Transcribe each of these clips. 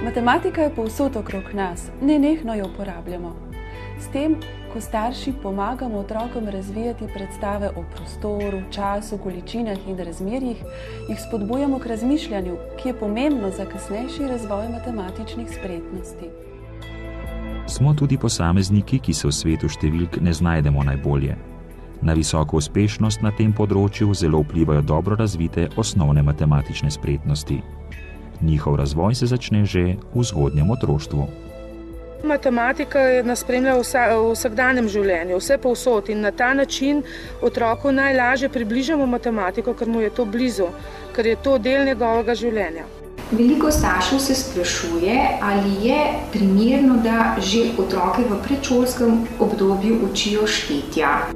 Matematika je povsod okrog nas, nenehno jo uporabljamo. S tem, ko starši pomagamo otrokom razvijati predstave o prostoru, času, količinah in razmerjih, jih spodbujamo k razmišljanju, ki je pomembno za kasnejši razvoj matematičnih spretnosti. Smo tudi posamezniki, ki se v svetu številk ne znajdemo najbolje. Na visoko uspešnost na tem področju zelo vplivajo dobro razvite osnovne matematične spretnosti. Njihov razvoj se začne že v zgodnjem otroštvu. Matematika nas spremlja v vsakdanjem življenju, vse povsod, in na ta način otroku najlažje približamo matematiko, ker mu je to blizu, ker je to del njegovega življenja. Veliko staršev se sprašuje, ali je primerno, da že otroke v predšolskem obdobju učijo štetja.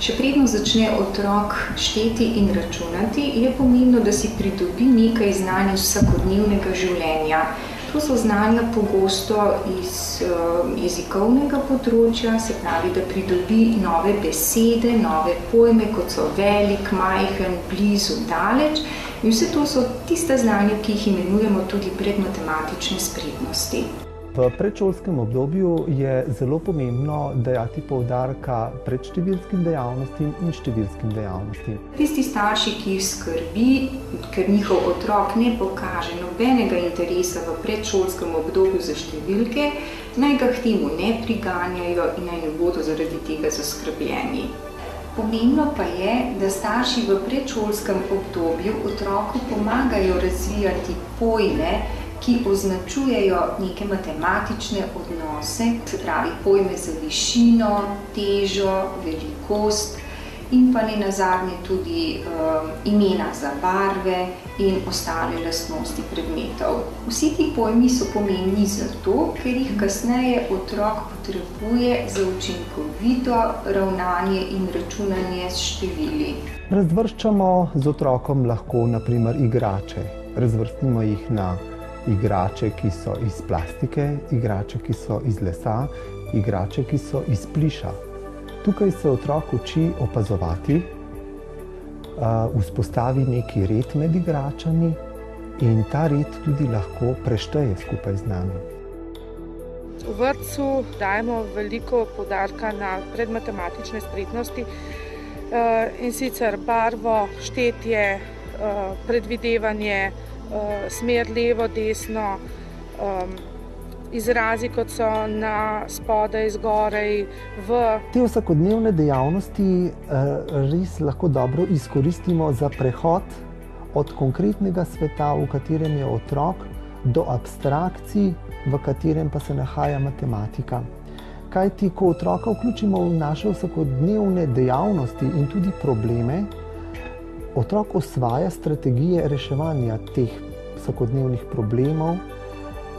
Še predno začne otrok šteti in računati, je pomembno, da si pridobi nekaj znanja iz vsakodnevnega življenja. To so znanja pogosto iz jezikovnega področja, se pravi, da pridobi nove besede, nove pojme, kot so velik, majhen, blizu, daleč. In vse to so tiste znanja, ki jih imenujemo tudi predmatematične spretnosti. V predšolskem obdobju je zelo pomembno dajati poudarka predštevilskim dejavnostim in številskim dejavnostim. Tisti starši, ki jih skrbi, ker njihov otrok ne pokaže nobenega interesa v predšolskem obdobju za številke, naj ga k temu ne priganjajo in naj ne bodo zaradi tega zaskrbljeni. Pomembno pa je, da starši v predšolskem obdobju otroku pomagajo razvijati pojme, ki označujejo neke matematične odnose, se pravi pojme za višino, težo, velikost in pa nenazadnje tudi imena za barve in ostale lastnosti predmetov. Vsi ti pojmi so pomembni zato, ker jih kasneje otrok potrebuje za učinkovito ravnanje in računanje s števili. Razvrščamo z otrokom lahko na primer igrače. Razvrstimo jih na igrače, ki so iz plastike, igrače, ki so iz lesa, igrače, ki so iz pliša. Tukaj se otrok uči opazovati, vzpostavi neki red med igračami in ta red tudi lahko prešteje skupaj z nami. V vrtcu dajemo veliko poudarka na predmatematične spretnosti, in sicer barvo, štetje, predvidevanje, smer levo, desno, izrazi, kot so na spodaj, zgoraj, v. Te vsakodnevne dejavnosti res lahko dobro izkoristimo za prehod od konkretnega sveta, v katerem je otrok, do abstrakcij, v katerem pa se nahaja matematika. Kajti, ko otroka vključimo v naše vsakodnevne dejavnosti in tudi probleme, otrok osvaja strategije reševanja teh vsakodnevnih problemov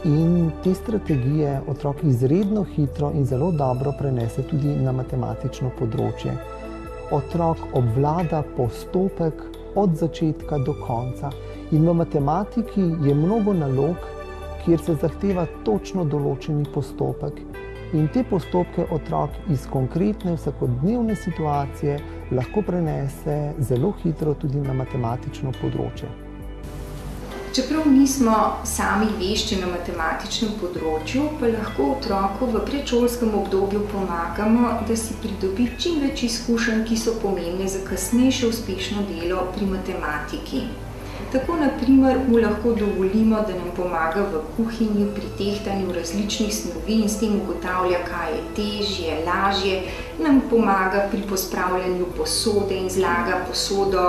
in te strategije otrok izredno hitro in zelo dobro prenese tudi na matematično področje. Otrok obvlada postopek od začetka do konca in v matematiki je mnogo nalog, kjer se zahteva točno določeni postopek. In te postopke otrok iz konkretne vsakodnevne situacije lahko prenese zelo hitro tudi na matematično področje. Čeprav nismo sami vešči na matematičnem področju, pa lahko otroku v predšolskem obdobju pomagamo, da si pridobi čim več izkušenj, ki so pomembne za kasnejše uspešno delo pri matematiki. Tako na primer mu lahko dovolimo, da nam pomaga v kuhinji pri tehtanju različnih snovi in s tem ugotavlja, kaj je težje, lažje, nam pomaga pri pospravljanju posode in zlaga posodo,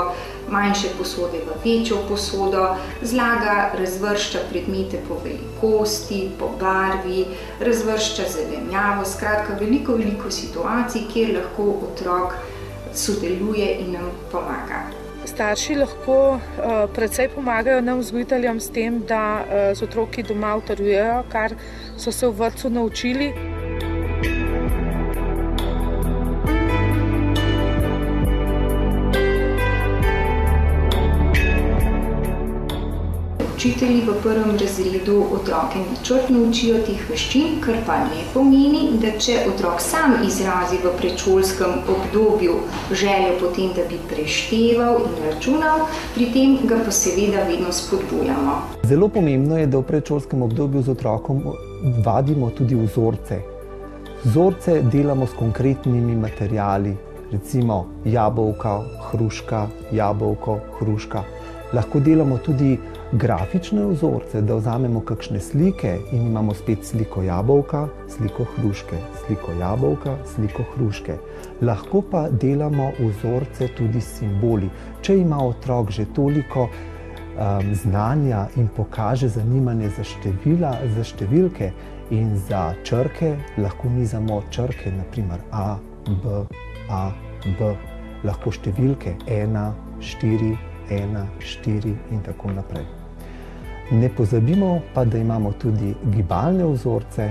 manjše posode v večjo posodo, zlaga, razvršča predmete po velikosti, po barvi, razvršča zelenjavo, skratka veliko situacij, kjer lahko otrok sodeluje in nam pomaga. Starši lahko precej pomagajo nam vzgojiteljem s tem, da z otroki doma utrjujejo, kar so se v vrtcu naučili. učitelji v 1. razredu otroke načrtno učijo teh veščin, kar pa ne pomeni, da če otrok sam izrazi v predšolskem obdobju željo potem, da bi prešteval in računal, pri tem ga pa seveda vedno spodbujamo. Zelo pomembno je, da v predšolskem obdobju z otrokom vadimo tudi vzorce. Vzorce delamo s konkretnimi materiali, recimo jabolka, hruška, jabolko, hruška. Lahko delamo tudi grafične vzorce, da vzamemo kakšne slike in imamo spet sliko jabolka, sliko hruške, sliko jabolka, sliko hruške. Lahko pa delamo vzorce tudi s simboli. Če ima otrok že toliko znanja in pokaže zanimanje za števila, za številke in za črke, lahko nizamo črke, naprimer A, B, A, B, lahko številke 1, 4, 1, 4 in tako naprej. Ne pozabimo pa, da imamo tudi gibalne vzorce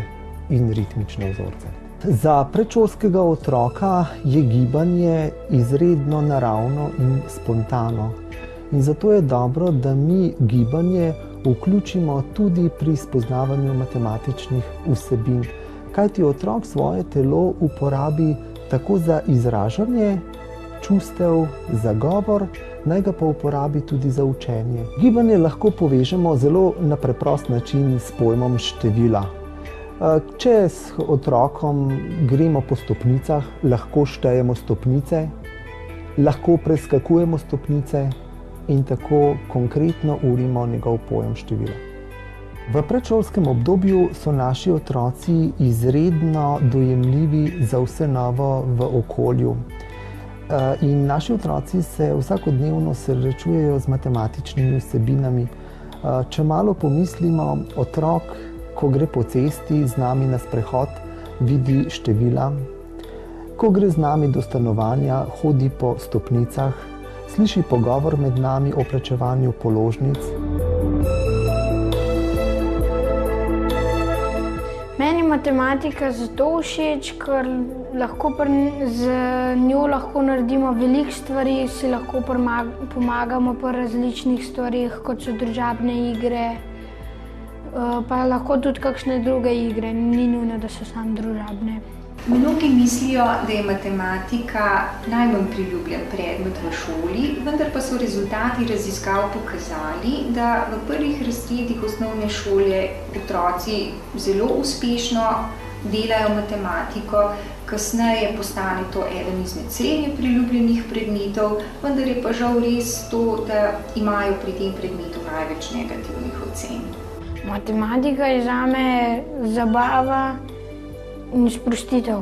in ritmične vzorce. Za predšolskega otroka je gibanje izredno naravno in spontano. In zato je dobro, da mi gibanje vključimo tudi pri spoznavanju matematičnih vsebin, kajti otrok svoje telo uporabi tako za izražanje čustev, za govor, naj ga pa uporabi tudi za učenje. Gibanje lahko povežemo zelo na preprost način s pojmom števila. Če s otrokom gremo po stopnicah, lahko štejemo stopnice, lahko preskakujemo stopnice in tako konkretno urimo njegov pojem števila. V predšolskem obdobju so naši otroci izredno dojemljivi za vse novo v okolju. In naši otroci se vsakodnevno srečujejo z matematičnimi vsebinami. Če malo pomislimo, otrok, ko gre po cesti z nami na sprehod, vidi števila. Ko gre z nami do stanovanja, hodi po stopnicah, sliši pogovor med nami o plačevanju položnic. Meni matematika zato všeč, ker z njo lahko naredimo veliko stvari, si lahko pomagamo pri različnih stvarih, kot so družabne igre, pa lahko tudi kakšne druge igre, ni nujno, da so samo družabne. Mnogi mislijo, da je matematika najmanj priljubljen predmet v šoli, vendar pa so rezultati raziskav pokazali, da v prvih razredih osnovne šole otroci zelo uspešno delajo matematiko, kasneje postane to eden izmed srednje priljubljenih predmetov, vendar je pa žal res to, da imajo pri tem predmetu največ negativnih ocen. Matematika je zame zabava in sprostitev.